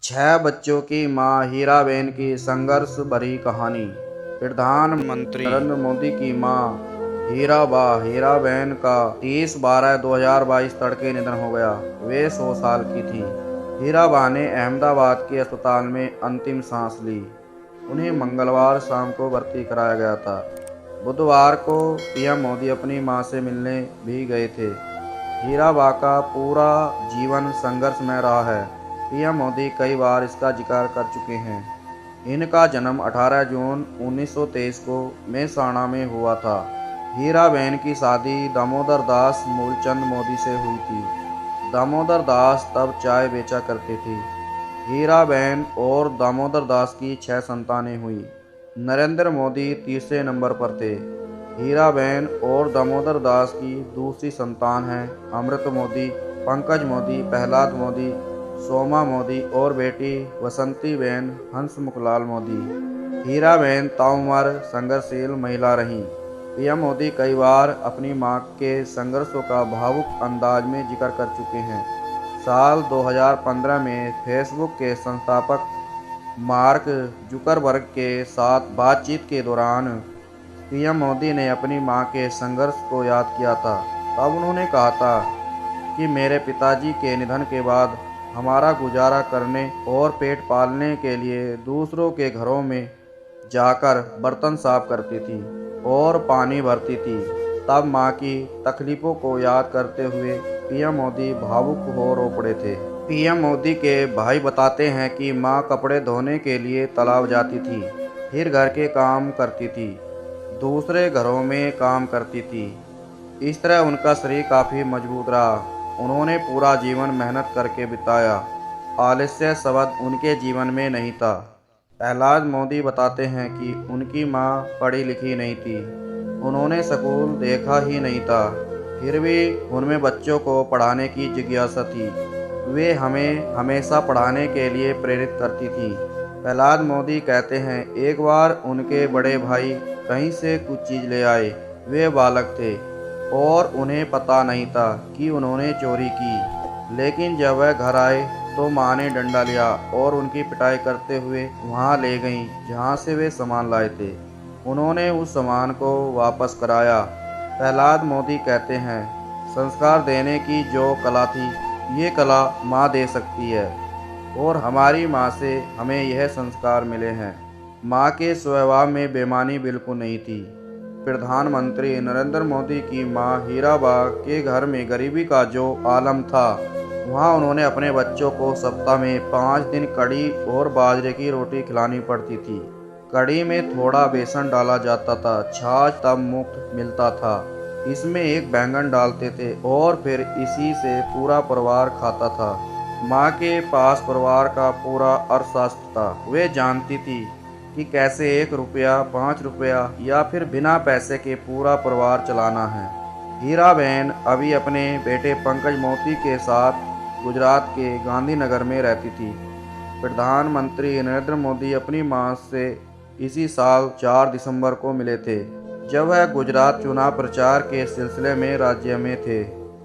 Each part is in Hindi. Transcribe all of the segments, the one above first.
छह बच्चों की मां हीराबेन की संघर्ष भरी कहानी। प्रधानमंत्री नरेंद्र मोदी की मां हीराबेन का 30/12/2022 तड़के निधन हो गया। वे 100 साल की थी। हीराबा ने अहमदाबाद के अस्पताल में अंतिम सांस ली। उन्हें मंगलवार शाम को भर्ती कराया गया था। बुधवार को पीएम मोदी अपनी मां से मिलने भी गए थे। हीराबा का पूरा जीवन संघर्ष में रहा है। पीएम मोदी कई बार इसका जिक्र कर चुके हैं। इनका जन्म 18 जून 1923 को मेहसाणा में हुआ था। हीराबेन की शादी दामोदर दास मूलचंद मोदी से हुई थी। दामोदर दास तब चाय बेचा करते थे। हीराबेन और दामोदर दास की 6 संतानें हुई। नरेंद्र मोदी तीसरे नंबर पर थे। हीराबेन और दामोदर दास की दूसरी संतान हैं अमृत मोदी, पंकज मोदी, प्रहलाद मोदी, सोमा मोदी और बेटी वसंतीबेन हंसमुखलाल मोदी। हीराबेन ताउम्र संघर्षशील महिला रहीं। पीएम मोदी कई बार अपनी मां के संघर्षों का भावुक अंदाज में जिक्र कर चुके हैं। साल 2015 में फेसबुक के संस्थापक मार्क जुकरबर्ग के साथ बातचीत के दौरान पीएम मोदी ने अपनी मां के संघर्ष को याद किया था। तब उन्होंने कहा था कि मेरे पिताजी के निधन के बाद हमारा गुजारा करने और पेट पालने के लिए दूसरों के घरों में जाकर बर्तन साफ करती थी और पानी भरती थी। तब मां की तकलीफों को याद करते हुए पीएम मोदी भावुक हो रो पड़े थे। पीएम मोदी के भाई बताते हैं कि मां कपड़े धोने के लिए तालाब जाती थी, फिर घर के काम करती थी, दूसरे घरों में काम करती थी। इस तरह उनका शरीर काफ़ी मजबूत रहा। उन्होंने पूरा जीवन मेहनत करके बिताया। आलस्य शब्द उनके जीवन में नहीं था। प्रहलाद मोदी बताते हैं कि उनकी मां पढ़ी लिखी नहीं थी। उन्होंने स्कूल देखा ही नहीं था। फिर भी उनमें बच्चों को पढ़ाने की जिज्ञासा थी। वे हमें हमेशा पढ़ाने के लिए प्रेरित करती थी। प्रहलाद मोदी कहते हैं, एक बार उनके बड़े भाई कहीं से कुछ चीज़ ले आए। वे बालक थे और उन्हें पता नहीं था कि उन्होंने चोरी की। लेकिन जब वह घर आए तो मां ने डंडा लिया और उनकी पिटाई करते हुए वहां ले गईं जहां से वे सामान लाए थे। उन्होंने उस सामान को वापस कराया। प्रहलाद मोदी कहते हैं, संस्कार देने की जो कला थी, ये कला मां दे सकती है और हमारी मां से हमें यह संस्कार मिले हैं। मां के स्वभाव में बेईमानी बिल्कुल नहीं थी। प्रधानमंत्री नरेंद्र मोदी की मां हीराबा के घर में गरीबी का जो आलम था, वहां उन्होंने अपने बच्चों को सप्ताह में 5 दिन कड़ी और बाजरे की रोटी खिलानी पड़ती थी। कड़ी में थोड़ा बेसन डाला जाता था। छाछ तब मुफ्त मिलता था। इसमें एक बैंगन डालते थे और फिर इसी से पूरा परिवार खाता था। माँ के पास परिवार का पूरा अर्थशास्त्र था। वे जानती थी कि कैसे 1 रुपया, 5 रुपया या फिर बिना पैसे के पूरा परिवार चलाना है। हीराबेन अभी अपने बेटे पंकज मोदी के साथ गुजरात के गांधीनगर में रहती थी। प्रधानमंत्री नरेंद्र मोदी अपनी मां से इसी साल 4 दिसंबर को मिले थे, जब वह गुजरात चुनाव प्रचार के सिलसिले में राज्य में थे।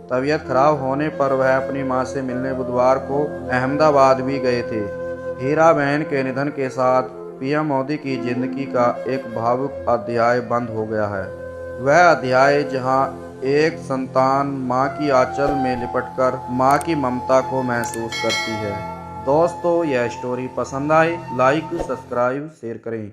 तबीयत खराब होने पर वह अपनी मां से मिलने बुधवार को अहमदाबाद भी गए थे। हीराबेन के निधन के साथ पीएम मोदी की जिंदगी का एक भावुक अध्याय बंद हो गया है। वह अध्याय जहां एक संतान मां की आंचल में लिपटकर मां की ममता को महसूस करती है। दोस्तों, यह स्टोरी पसंद आए लाइक, सब्सक्राइब, शेयर करें।